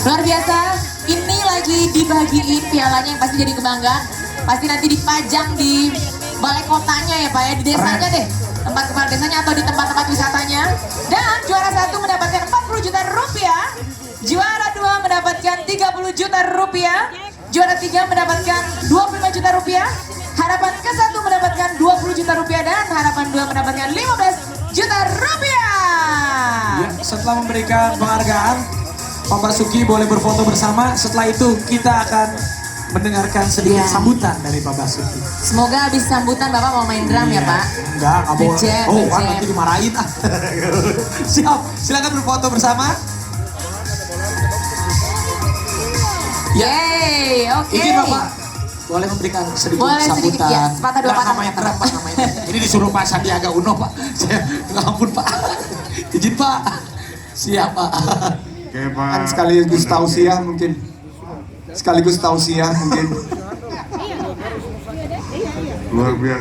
Luar biasa, ini lagi dibagiin pialanya yang pasti jadi kebanggaan. Pasti nanti dipajang di balai kotanya ya Pak ya, di desanya deh. Tempat kepala desanya atau di tempat-tempat wisatanya. Dan juara 1 mendapatkan 40 juta rupiah. Juara 2 mendapatkan 30 juta rupiah. Juara 3 mendapatkan 25 juta rupiah. Harapan ke-1 mendapatkan 20 juta rupiah dan harapan 2 mendapatkan 15 juta rupiah. Ya, setelah memberikan penghargaan, Pak Basuki boleh berfoto bersama. Setelah itu kita akan mendengarkan sedikit sambutan dari Pak Basuki. Semoga habis sambutan Bapak mau main drum ya Pak. Enggak boleh. Ngejam, Oh, ngejam. nanti dimarahin. Siap, silakan berfoto bersama. Yeay, oke. Ini Bapak boleh memberikan sedikit Boleh sedikit, sambutan. ya. Sepatah dua patah. Namanya drum Pak, namanya. Ini disuruh Pak Sandiaga Uno Pak. Saya ampun Pak. Izin Pak. Siap Pak. Oke, Pak. Kan sekaligus tausiah mungkin. Sekaligus tausiah mungkin. Luar biasa.